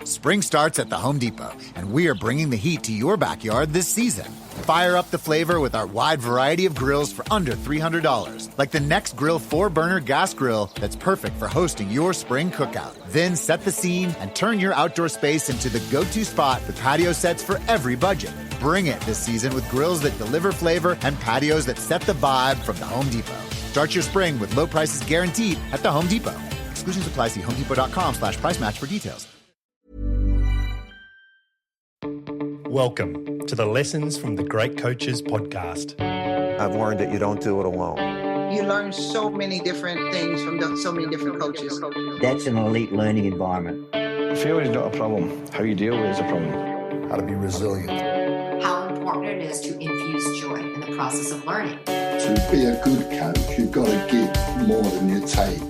Spring starts at the Home Depot, and we are bringing the heat to your backyard this season. Fire up the flavor with our wide variety of grills for under $300, like the Next Grill 4-burner gas grill that's perfect for hosting your spring cookout. Then set the scene and turn your outdoor space into the go-to spot with patio sets for every budget. Bring it this season with grills that deliver flavor and patios that set the vibe from the Home Depot. Start your spring with low prices guaranteed at the Home Depot. Exclusions apply. See homedepot.com/price match for details. Welcome to the Lessons from the Great Coaches podcast. I've learned that you don't do it alone. You learn so many different things from so many different coaches. That's an elite learning environment. Failure is not a problem. How you deal with it is a problem. How to be resilient. How important it is to infuse joy in the process of learning. To be a good coach, you've got to give more than you take.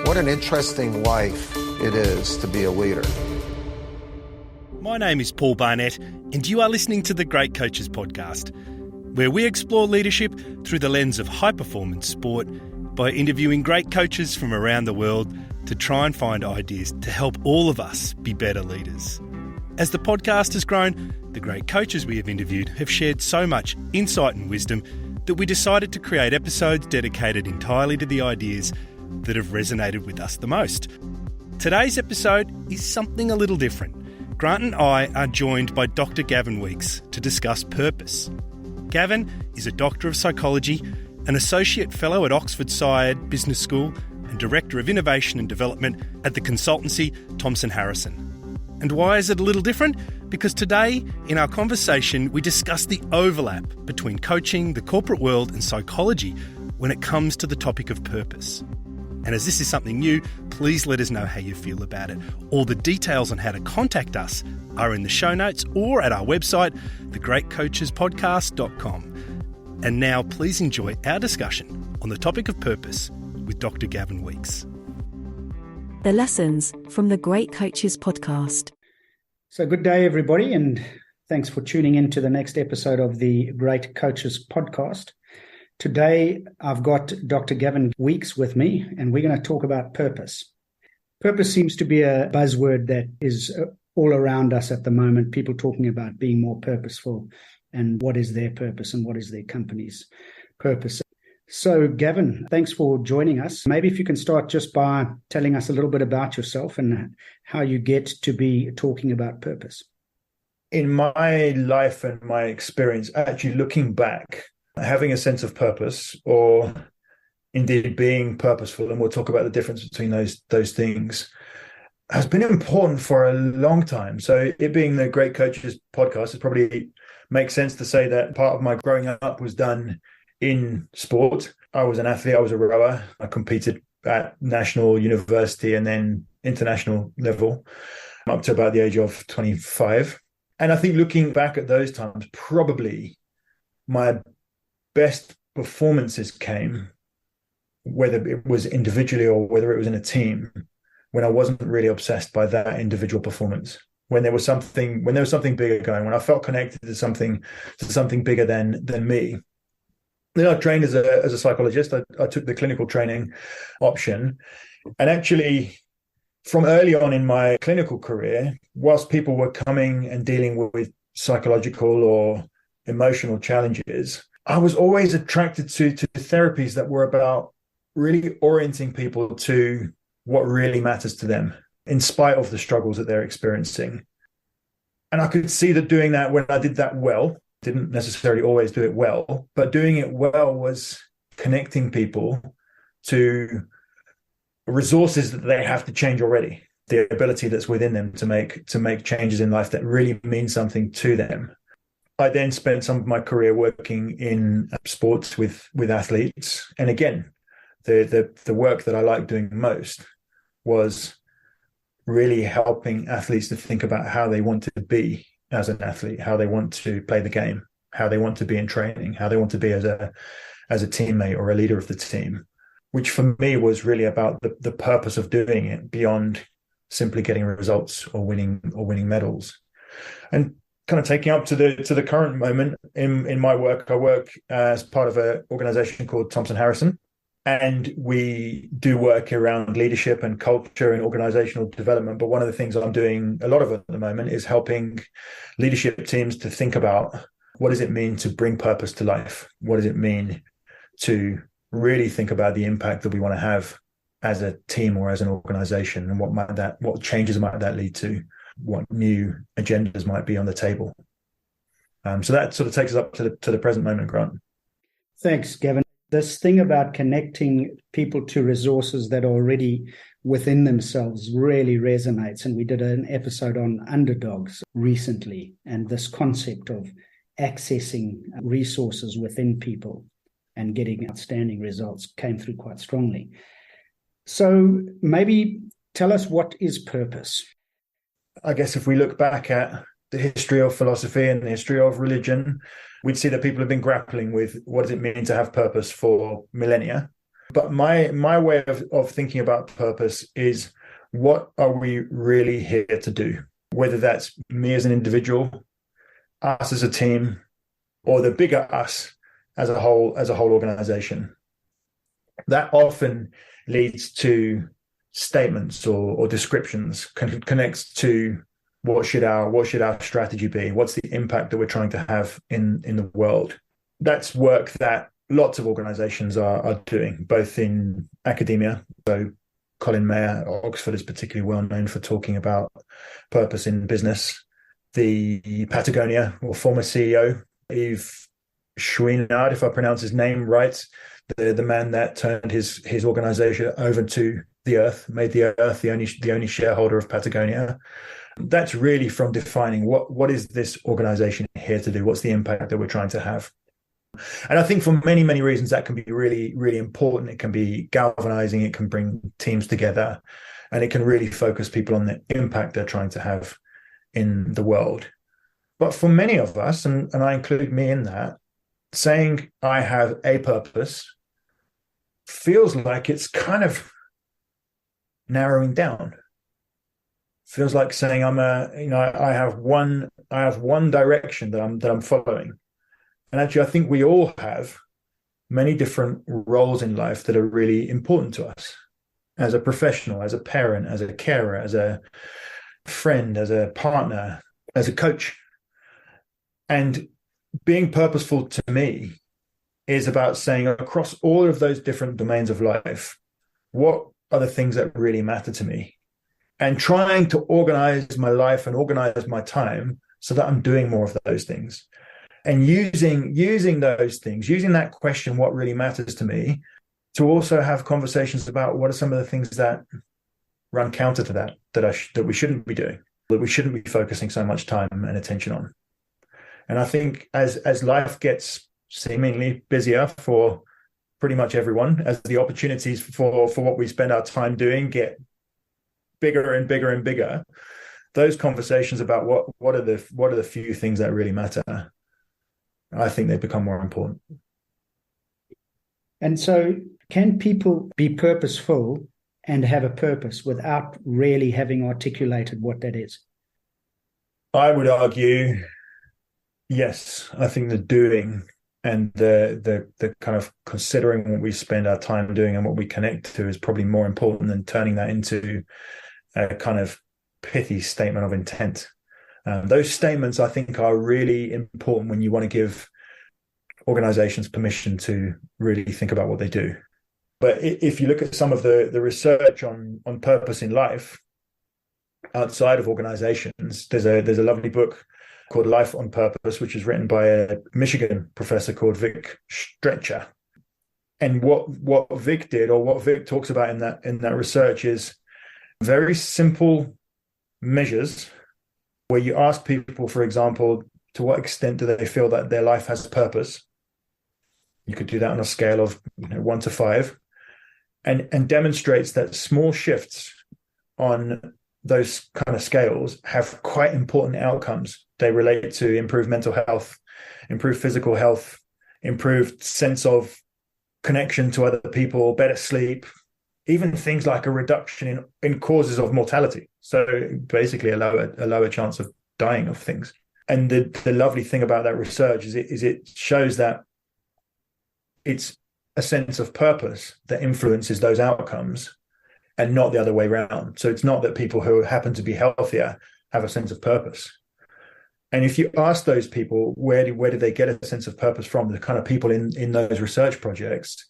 What an interesting life it is to be a leader. My name is Paul Barnett, and you are listening to the Great Coaches podcast, where we explore leadership through the lens of high-performance sport by interviewing great coaches from around the world to try and find ideas to help all of us be better leaders. As the podcast has grown, the great coaches we have interviewed have shared so much insight and wisdom that we decided to create episodes dedicated entirely to the ideas that have resonated with us the most. Today's episode is something a little different. Grant and I are joined by Dr. Gavin Weeks to discuss purpose. Gavin is a Doctor of Psychology, an Associate Fellow at Oxford Saïd Business School, and Director of Innovation and Development at the consultancy Thompson Harrison. And why is it a little different? Because today, in our conversation, we discuss the overlap between coaching, the corporate world, and psychology when it comes to the topic of purpose. And as this is something new, please let us know how you feel about it. All the details on how to contact us are in the show notes or at our website, thegreatcoachespodcast.com. And now please enjoy our discussion on the topic of purpose with Dr. Gavin Weeks. The Lessons from the Great Coaches podcast. So good day, everybody, and thanks for tuning in to the next episode of the Great Coaches podcast. Today, I've got Dr. Gavin Weeks with me, and we're going to talk about purpose. Purpose seems to be a buzzword that is all around us at the moment, people talking about being more purposeful and what is their purpose and what is their company's purpose. So, Gavin, thanks for joining us. Maybe if you can start just by telling us a little bit about yourself and how you get to be talking about purpose. In my life and my experience, actually looking back, having a sense of purpose, or indeed being purposeful, and we'll talk about the difference between those things, has been important for a long time. So it being the Great Coaches podcast, it probably makes sense to say that part of my growing up was done in sport. I was an athlete, I was a rower. I competed at national, university, and then international level up to about the age of 25. And I think looking back at those times, probably my best performances came, whether it was individually or whether it was in a team, when I wasn't really obsessed by that individual performance. When there was something bigger going, when I felt connected to something bigger than me. Then I trained as a psychologist. I took the clinical training option, and actually, from early on in my clinical career, whilst people were coming and dealing with psychological or emotional challenges, I was always attracted to therapies that were about really orienting people to what really matters to them, in spite of the struggles that they're experiencing. And I could see that doing that, when I did that well, didn't necessarily always do it well, but doing it well was connecting people to resources that they have to change already, the ability that's within them to make changes in life that really mean something to them. I then spent some of my career working in sports with athletes. And again, the work that I liked doing most was really helping athletes to think about how they want to be as an athlete, how they want to play the game, how they want to be in training, how they want to be as a teammate or a leader of the team, which for me was really about the purpose of doing it beyond simply getting results or winning medals. And kind of taking up to the current moment in my work, I work as part of an organization called Thompson Harrison. And we do work around leadership and culture and organizational development. But one of the things I'm doing a lot of at the moment is helping leadership teams to think about, what does it mean to bring purpose to life? What does it mean to really think about the impact that we want to have as a team or as an organization, and what changes might that lead to? What new agendas might be on the table? So that sort of takes us up to the present moment, Grant. Thanks, Gavin. This thing about connecting people to resources that are already within themselves really resonates. And we did an episode on underdogs recently, and this concept of accessing resources within people and getting outstanding results came through quite strongly. So maybe tell us, what is purpose? I guess if we look back at the history of philosophy and the history of religion, we'd see that people have been grappling with what does it mean to have purpose for millennia. But my way of thinking about purpose is, what are we really here to do? Whether that's me as an individual, us as a team, or the bigger us as a whole organization. That often leads to statements or descriptions, connects to what should our strategy be? What's the impact that we're trying to have in the world? That's work that lots of organizations are doing, both in academia. So Colin Mayer at Oxford is particularly well known for talking about purpose in business. The Patagonia, or former CEO, Yves Chouinard, if I pronounce his name right, the man that turned his organization over to the earth, made the earth the only shareholder of Patagonia. That's really from defining what is this organization here to do? What's the impact that we're trying to have? And I think for many, many reasons that can be really, really important. It can be galvanizing. It can bring teams together, and it can really focus people on the impact they're trying to have in the world. But for many of us, and I include me in that, saying I have a purpose feels like it's kind of narrowing down. Feels like saying I have one direction that I'm following. And actually, I think we all have many different roles in life that are really important to us, as a professional, as a parent, as a carer, as a friend, as a partner, as a coach. And being purposeful to me is about saying, across all of those different domains of life, what are the things that really matter to me? And trying to organize my life and organize my time so that I'm doing more of those things. And using those things, using that question, what really matters to me, to also have conversations about what are some of the things that run counter to that we shouldn't be doing, that we shouldn't be focusing so much time and attention on. And I think as life gets seemingly busier for pretty much everyone, as the opportunities for what we spend our time doing get bigger and bigger and bigger, those conversations about what are the few things that really matter, I think they become more important. And so, can people be purposeful and have a purpose without really having articulated what that is? I would argue, yes. I think the doing and the kind of considering what we spend our time doing and what we connect to is probably more important than turning that into a kind of pithy statement of intent. Those statements, I think, are really important when you want to give organizations permission to really think about what they do. But if you look at some of the research on purpose in life outside of organizations, there's a lovely book called Life on Purpose, which is written by a Michigan professor called Vic Stretcher. And what Vic did, or what Vic talks about in that research, is very simple measures where you ask people, for example, to what extent do they feel that their life has purpose? You could do that on a scale of 1 to 5, and demonstrates that small shifts on those kind of scales have quite important outcomes. They relate to improved mental health, improved physical health, improved sense of connection to other people, better sleep, even things like a reduction in causes of mortality. So basically a lower chance of dying of things. And the lovely thing about that research is it shows that it's a sense of purpose that influences those outcomes and not the other way around. So it's not that people who happen to be healthier have a sense of purpose. And if you ask those people, where do they get a sense of purpose from, the kind of people in those research projects,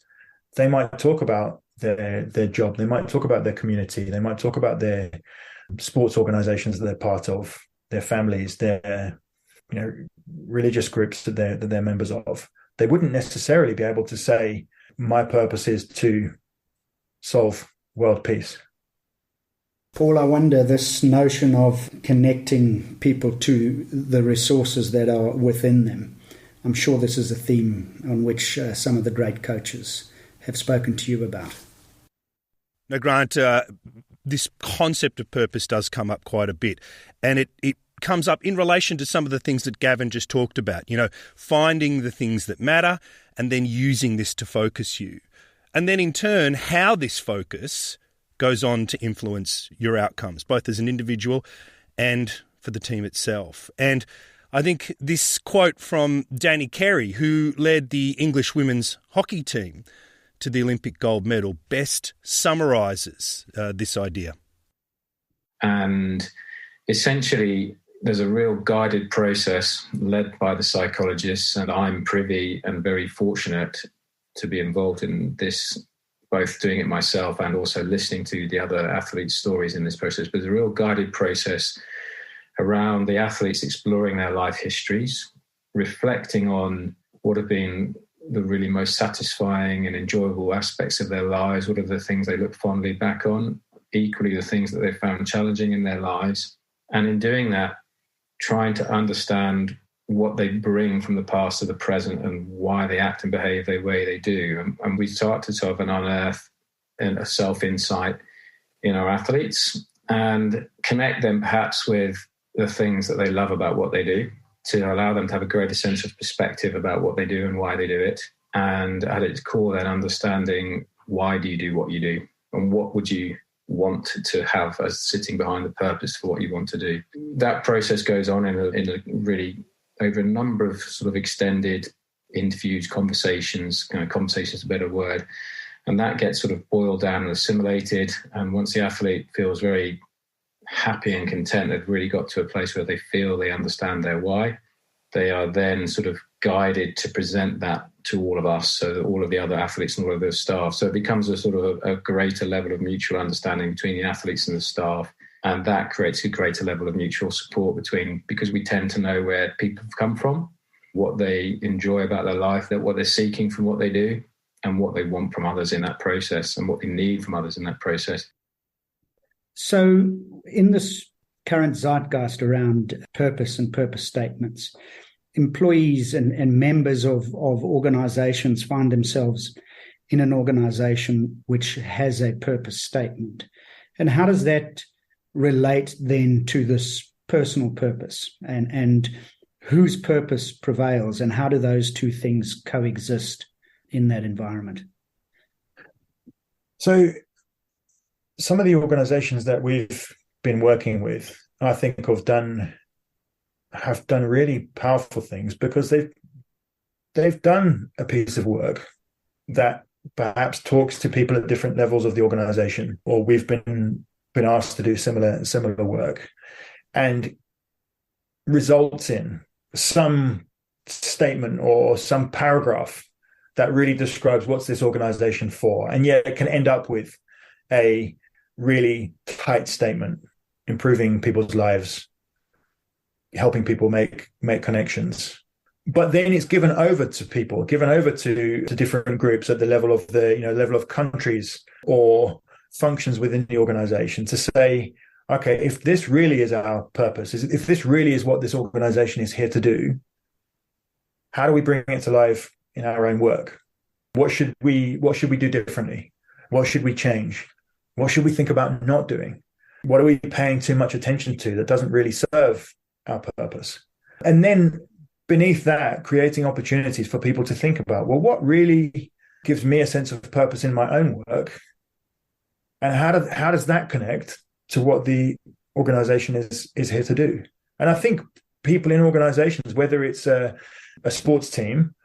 they might talk about their job, they might talk about their community, they might talk about their sports organizations that they're part of, their families, their religious groups that they're members of. They wouldn't necessarily be able to say, my purpose is to solve world peace. Paul, I wonder, this notion of connecting people to the resources that are within them. I'm sure this is a theme on which some of the great coaches have spoken to you about. Now, Grant, this concept of purpose does come up quite a bit, and it comes up in relation to some of the things that Gavin just talked about, finding the things that matter and then using this to focus you. And then in turn, how this focus goes on to influence your outcomes, both as an individual and for the team itself. And I think this quote from Danny Carey, who led the English women's hockey team to the Olympic gold medal, best summarises this idea. And essentially, there's a real guided process led by the psychologists, and I'm privy and very fortunate to be involved in this, both doing it myself and also listening to the other athletes' stories in this process. But there's a real guided process around the athletes exploring their life histories, reflecting on what have been the really most satisfying and enjoyable aspects of their lives, what are the things they look fondly back on, equally the things that they found challenging in their lives. And in doing that, trying to understand what they bring from the past to the present and why they act and behave the way they do. And we start to sort of unearth a self-insight in our athletes and connect them perhaps with the things that they love about what they do, to allow them to have a greater sense of perspective about what they do and why they do it. And at its core, then understanding, why do you do what you do? And what would you want to have as sitting behind the purpose for what you want to do? That process goes on in a really over a number of sort of extended interviews, conversations, conversation is a better word. And that gets sort of boiled down and assimilated. And once the athlete feels very happy and content, they've really got to a place where they feel they understand their why, they are then sort of guided to present that to all of us, so that all of the other athletes and all of their staff. So it becomes a sort of a greater level of mutual understanding between the athletes and the staff. And that creates a greater level of mutual support because we tend to know where people have come from, what they enjoy about their life, what they're seeking from what they do, and what they want from others in that process, and what they need from others in that process. So in this current zeitgeist around purpose and purpose statements, employees and members of organizations find themselves in an organization which has a purpose statement. And how does that relate then to this personal purpose, and whose purpose prevails, and how do those two things coexist in that environment? So some of the organizations that we've been working with, I think have done really powerful things, because they've done a piece of work that perhaps talks to people at different levels of the organization, or we've been asked to do similar work, and results in some statement or some paragraph that really describes what's this organization for, and yet it can end up with a really tight statement, improving people's lives, helping people make connections. But then it's given over to people, given over to different groups at the level of level of countries or functions within the organization, to say, okay, if this really is our purpose, if this really is what this organization is here to do, how do we bring it to life in our own work? What should we do differently? What should we change? What should we think about not doing? What are we paying too much attention to that doesn't really serve our purpose? And then beneath that, creating opportunities for people to think about, well, what really gives me a sense of purpose in my own work? And how does that connect to what the organization is here to do? And I think people in organizations, whether it's a sports team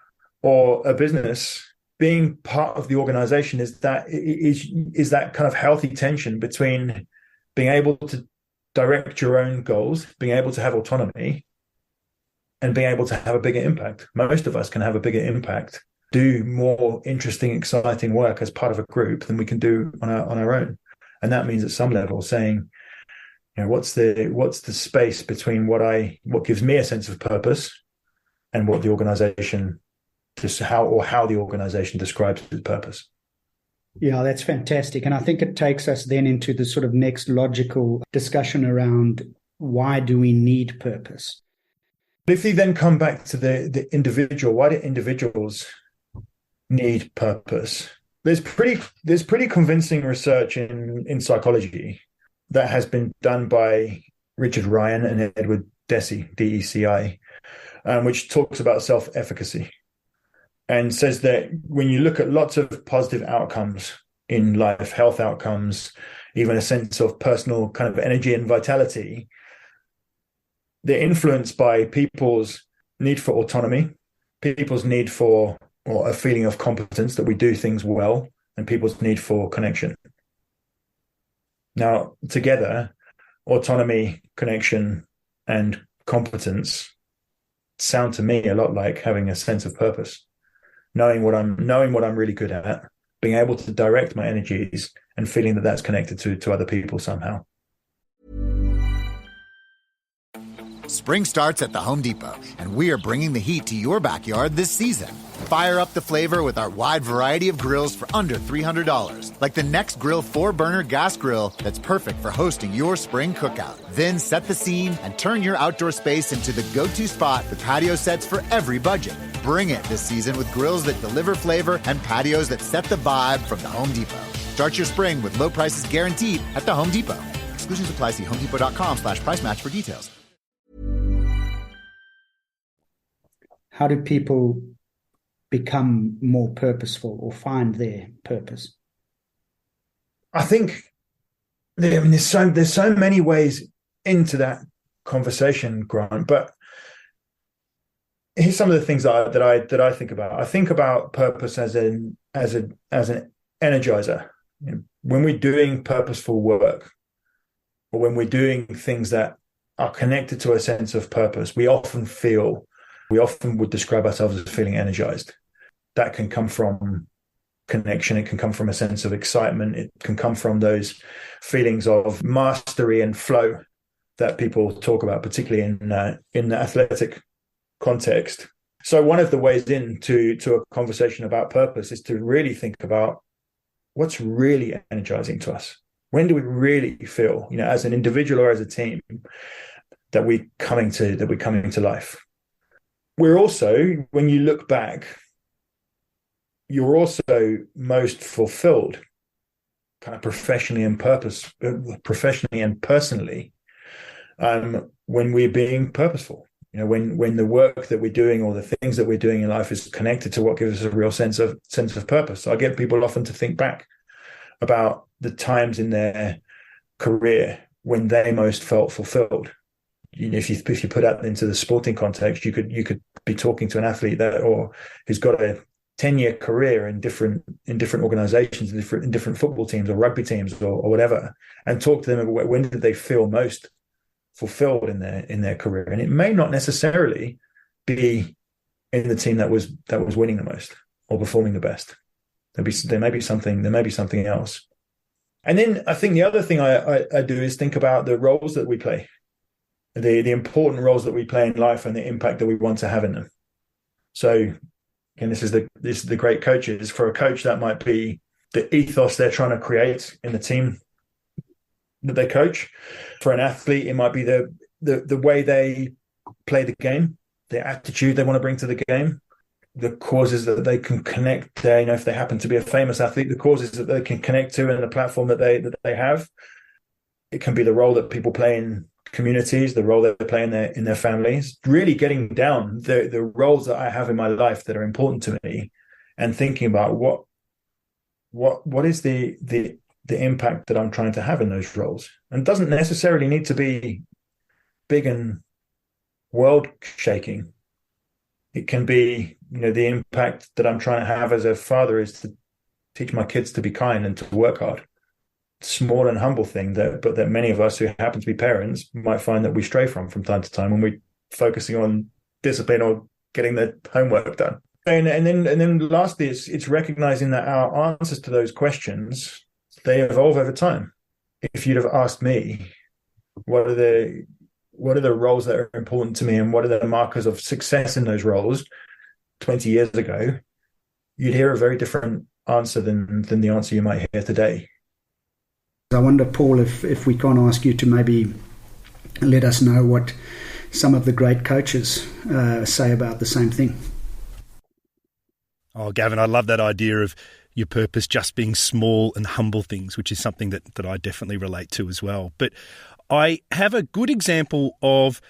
or a business, being part of the organization is that kind of healthy tension between being able to direct your own goals, being able to have autonomy, and being able to have a bigger impact. Most of us can have a bigger impact, do more interesting, exciting work as part of a group than we can do on our own. And that means at some level saying, what's the space between what gives me a sense of purpose and what the organization, just how the organization describes its purpose. Yeah, that's fantastic. And I think it takes us then into the sort of next logical discussion around why do we need purpose? If you then come back to the individual, why do individuals need purpose? There's pretty convincing research in psychology that has been done by Richard Ryan and Edward Deci, DECI, which talks about self-efficacy and says that when you look at lots of positive outcomes in life, health outcomes, even a sense of personal kind of energy and vitality, they're influenced by people's need for autonomy, people's need for or a feeling of competence that we do things well, and people's need for connection. Now, together, autonomy, connection, and competence sound to me a lot like having a sense of purpose, knowing what I'm really good at, being able to direct my energies, and feeling that that's connected to other people somehow. Spring starts at the Home Depot, and we are bringing the heat to your backyard this season. Fire up the flavor with our wide variety of grills for under $300, like the Next Grill 4-burner gas grill that's perfect for hosting your spring cookout. Then set the scene and turn your outdoor space into the go-to spot with patio sets for every budget. Bring it this season with grills that deliver flavor and patios that set the vibe from the Home Depot. Start your spring with low prices guaranteed at the Home Depot. Exclusions apply. See homedepot.com/price match for details. How do people become more purposeful or find their purpose? I think there's so many ways into that conversation, Grant. But here's some of the things that I think about. I think about purpose as an energizer. When we're doing purposeful work, or when we're doing things that are connected to a sense of purpose, we often would describe ourselves as feeling energized. That can come from connection. It can come from a sense of excitement. It can come from those feelings of mastery and flow that people talk about, particularly in the athletic context. So one of the ways into a conversation about purpose is to really think about what's really energizing to us. When do we really feel, as an individual or as a team, that we're coming to life? We're also, when you look back, you're also most fulfilled kind of professionally and personally when we're being purposeful. When the work that we're doing or the things that we're doing in life is connected to what gives us a real sense of purpose. So I get people often to think back about the times in their career when they most felt fulfilled. If you put that into the sporting context, you could be talking to an athlete who's got a 10-year career in different organizations, in different football teams or rugby teams or whatever, and talk to them about when did they feel most fulfilled in their career. And it may not necessarily be in the team that was winning the most or performing the best. There may be something else. And then I think the other thing I do is think about the roles that we play. The important roles that we play in life and the impact that we want to have in them. So, again, this is the great coaches. For a coach, that might be the ethos they're trying to create in the team that they coach. For an athlete, it might be the way they play the game, the attitude they want to bring to the game, the causes that they can connect there. If they happen to be a famous athlete, the causes that they can connect to and the platform that they have. It can be the role that people play in communities, the role they play in their families, really getting down the roles that I have in my life that are important to me, and thinking about what is the impact that I'm trying to have in those roles. And it doesn't necessarily need to be big and world shaking. It can be the impact that I'm trying to have as a father is to teach my kids to be kind and to work hard. Small and humble thing that many of us who happen to be parents might find that we stray from time to time when we're focusing on discipline or getting the homework done. And then lastly, it's recognizing that our answers to those questions, they evolve over time. If you'd have asked me, what are the roles that are important to me and what are the markers of success in those roles 20 years ago, you'd hear a very different answer than the answer you might hear today. I wonder, Paul, if we can't ask you to maybe let us know what some of the great coaches say about the same thing. Oh, Gavin, I love that idea of your purpose just being small and humble things, which is something that I definitely relate to as well. But I have a good example of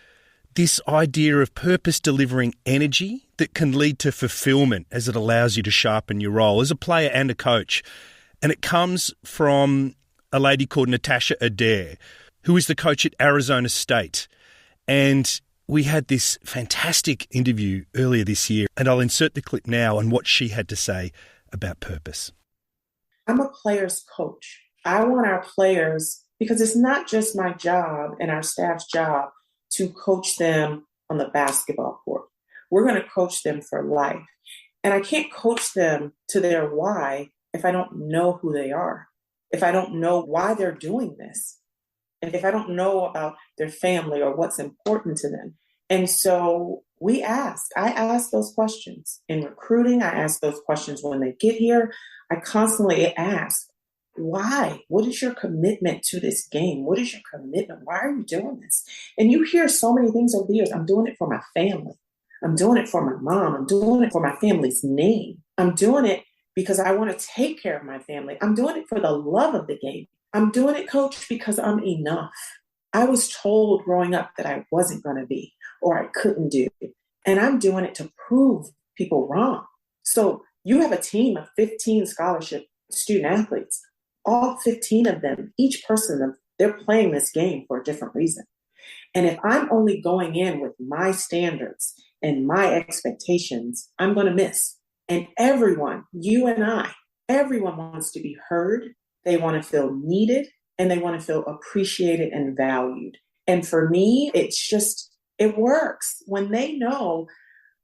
this idea of purpose delivering energy that can lead to fulfillment as it allows you to sharpen your role as a player and a coach. And it comes from a lady called Natasha Adair, who is the coach at Arizona State. And we had this fantastic interview earlier this year, and I'll insert the clip now on what she had to say about purpose. I'm a player's coach. I want our players, because it's not just my job and our staff's job to coach them on the basketball court. We're going to coach them for life. And I can't coach them to their why if I don't know who they are, if I don't know why they're doing this, and if I don't know about their family or what's important to them. And so I ask those questions in recruiting. I ask those questions when they get here. I constantly ask, why? What is your commitment to this game? What is your commitment? Why are you doing this? And you hear so many things over the years. I'm doing it for my family. I'm doing it for my mom. I'm doing it for my family's name. I'm doing it because I want to take care of my family. I'm doing it for the love of the game. I'm doing it, coach, because I'm enough. I was told growing up that I wasn't going to be or I couldn't do. And I'm doing it to prove people wrong. So you have a team of 15 scholarship student athletes. All 15 of them, each person, they're playing this game for a different reason. And if I'm only going in with my standards and my expectations, I'm going to miss. And everyone, you and I, everyone wants to be heard. They want to feel needed and they want to feel appreciated and valued. And for me, it works. When they know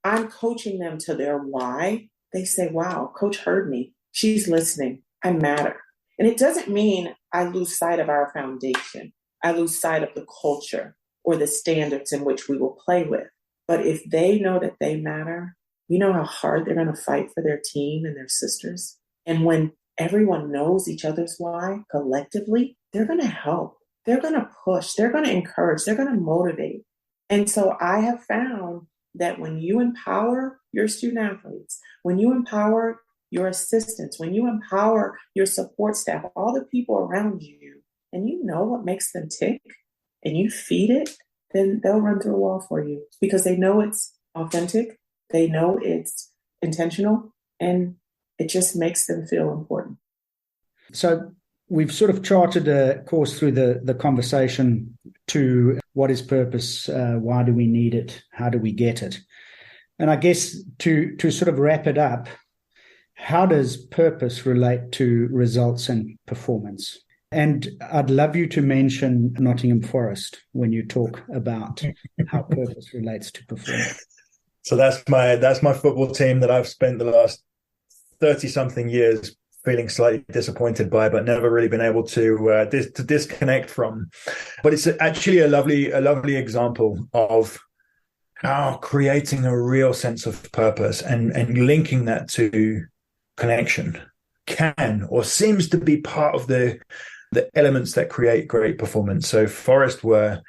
I'm coaching them to their why, they say, wow, coach heard me. She's listening. I matter. And it doesn't mean I lose sight of our foundation. I lose sight of the culture or the standards in which we will play with. But if they know that they matter, you know how hard they're going to fight for their team and their sisters. And when everyone knows each other's why collectively, they're going to help. They're going to push. They're going to encourage. They're going to motivate. And so I have found that when you empower your student athletes, when you empower your assistants, when you empower your support staff, all the people around you, and you know what makes them tick, and you feed it, then they'll run through a wall for you because they know it's authentic, they know it's intentional, and it just makes them feel important. So we've sort of charted a course through the conversation to what is purpose, why do we need it, how do we get it? And I guess to sort of wrap it up, how does purpose relate to results and performance? And I'd love you to mention Nottingham Forest when you talk about how purpose relates to performance. So that's my football team that I've spent the last 30-something years feeling slightly disappointed by, but never really been able to disconnect from. But it's actually a lovely example of how creating a real sense of purpose and linking that to connection can or seems to be part of the elements that create great performance. So Forest were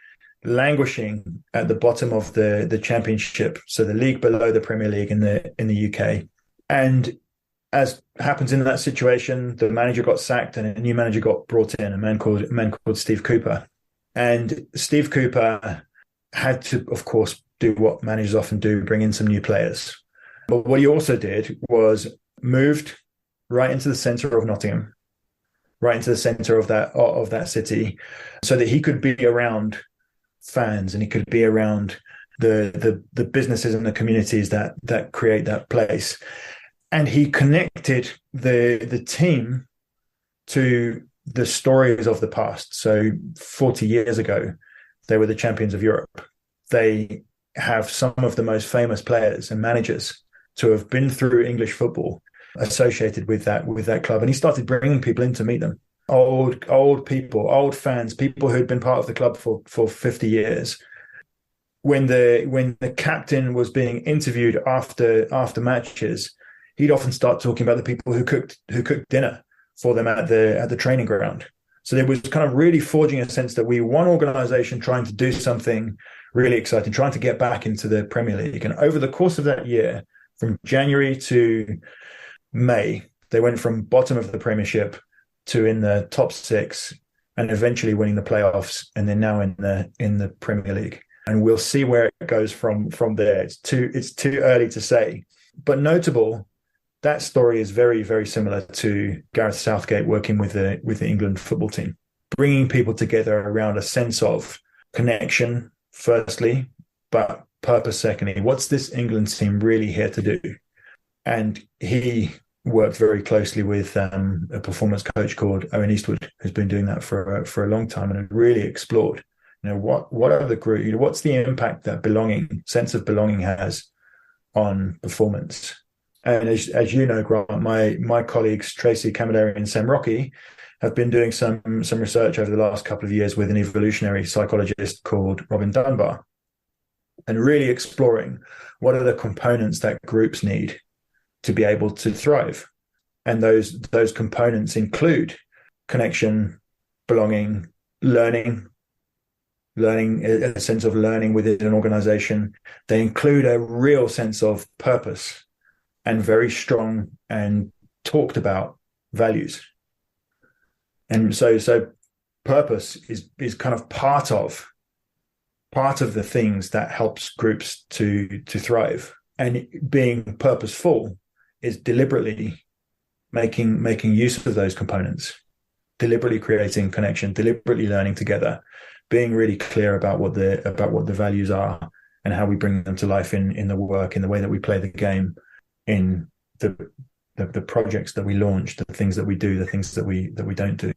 languishing at the bottom of the championship, so the league below the Premier League in the UK. And as happens in that situation, the manager got sacked and a new manager got brought in, a man called Steve Cooper. And Steve Cooper had to, of course, do what managers often do, bring in some new players. But what he also did was moved right into the centre of Nottingham, right into the centre of that city, so that he could be around fans and he could be around the businesses and the communities that create that place. And he connected the team to the stories of the past. So 40 years ago, they were the champions of Europe. They have some of the most famous players and managers to have been through English football associated with that club. And he started bringing people in to meet them. Old people, old fans, people who'd been part of the club for 50 years. When the captain was being interviewed after matches, he'd often start talking about the people who cooked dinner for them at the training ground. So there was kind of really forging a sense that we were one organization trying to do something really exciting, trying to get back into the Premier League. And over the course of that year, from January to May, they went from bottom of the Premiership to in the top 6 and eventually winning the playoffs, and then now in the Premier League. And we'll see where it goes from there. It's too early to say. But notable, that story is very, very similar to Gareth Southgate working with the England football team, bringing people together around a sense of connection, firstly, but purpose, secondly. What's this England team really here to do? And he worked very closely with a performance coach called Owen Eastwood, who's been doing that for a long time, and had really explored, what are the group, what's the impact that sense of belonging has on performance. And as you know, Grant, my colleagues Tracy Camilleri and Sam Rocky have been doing some research over the last couple of years with an evolutionary psychologist called Robin Dunbar, and really exploring what are the components that groups need to be able to thrive. And those components include connection, belonging, learning, a sense of learning within an organization. They include a real sense of purpose and very strong and talked about values. And so purpose is kind of part of the things that helps groups to thrive. And being purposeful is deliberately making use of those components, deliberately creating connection, deliberately learning together, being really clear about what the values are and how we bring them to life in the work, in the way that we play the game, in the projects that we launch, the things that we do, the things that we don't do.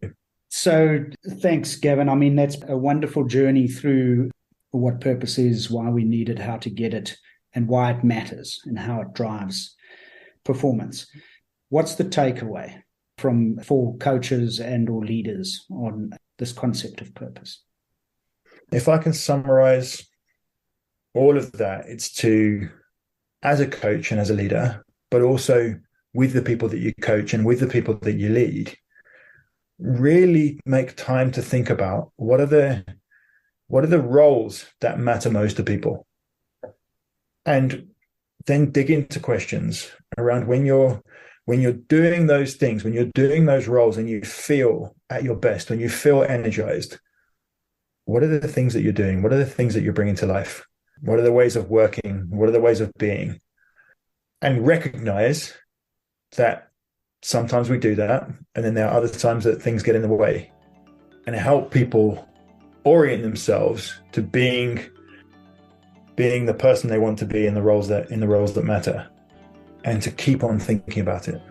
So thanks, Gavin. I mean, that's a wonderful journey through what purpose is, why we need it, how to get it, and why it matters, and how it drives performance. What's the takeaway for coaches and or leaders on this concept of purpose? If I can summarize all of that, it's to, as a coach and as a leader, but also with the people that you coach and with the people that you lead, really make time to think about what are the roles that matter most to people, and then dig into questions around when you're doing those things, when you're doing those roles and you feel at your best, when you feel energized, what are the things that you're doing? What are the things that you're bringing to life? What are the ways of working? What are the ways of being? And recognize that sometimes we do that, and then there are other times that things get in the way, and help people orient themselves to being the person they want to be in the roles that matter, and to keep on thinking about it.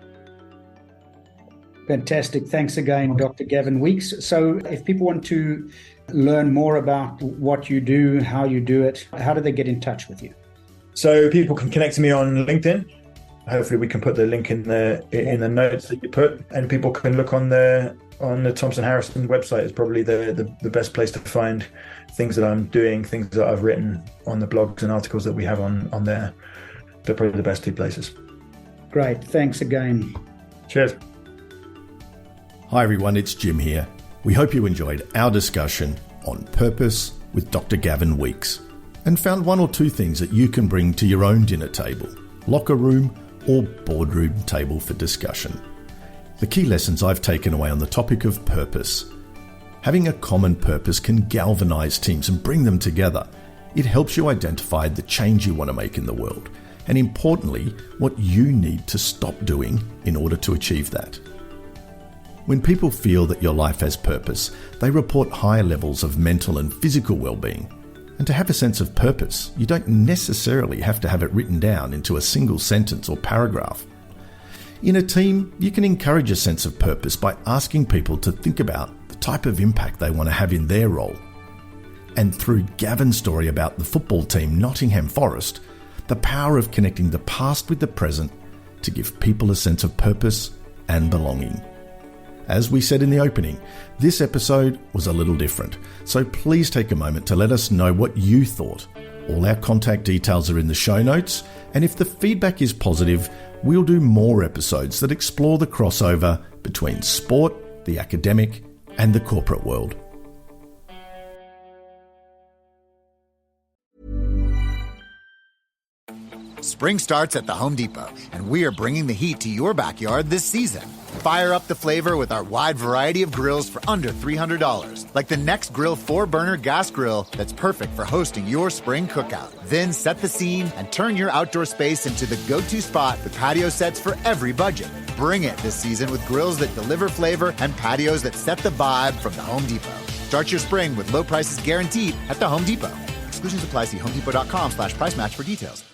Fantastic. Thanks again, Dr. Gavin Weeks. So if people want to learn more about what you do, how you do it, how do they get in touch with you? So people can connect to me on LinkedIn. Hopefully we can put the link in the notes that you put, and people can look on the Thompson Harrison website. Is probably the best place to find things that I'm doing, things that I've written on the blogs and articles that we have on there. They're probably the best two places. Great. Thanks again. Cheers. Hi everyone, it's Jim here. We hope you enjoyed our discussion on purpose with Dr. Gavin Weeks and found one or two things that you can bring to your own dinner table, locker room or boardroom table for discussion. The key lessons I've taken away on the topic of purpose. Having a common purpose can galvanize teams and bring them together. It helps you identify the change you want to make in the world, and importantly, what you need to stop doing in order to achieve that. When people feel that your life has purpose, they report higher levels of mental and physical well-being, And to have a sense of purpose, you don't necessarily have to have it written down into a single sentence or paragraph. In a team, you can encourage a sense of purpose by asking people to think about the type of impact they want to have in their role. And through Gavin's story about the football team Nottingham Forest, the power of connecting the past with the present to give people a sense of purpose and belonging. As we said in the opening, this episode was a little different, so please take a moment to let us know what you thought. All our contact details are in the show notes, and if the feedback is positive, we'll do more episodes that explore the crossover between sport, the academic, and the corporate world. Spring starts at the Home Depot, and we are bringing the heat to your backyard this season. Fire up the flavor with our wide variety of grills for under $300, like the Next Grill 4-burner gas grill that's perfect for hosting your spring cookout. Then set the scene and turn your outdoor space into the go-to spot with patio sets for every budget. Bring it this season with grills that deliver flavor and patios that set the vibe from the Home Depot. Start your spring with low prices guaranteed at the Home Depot. Exclusions apply. See homedepot.com/price match for details.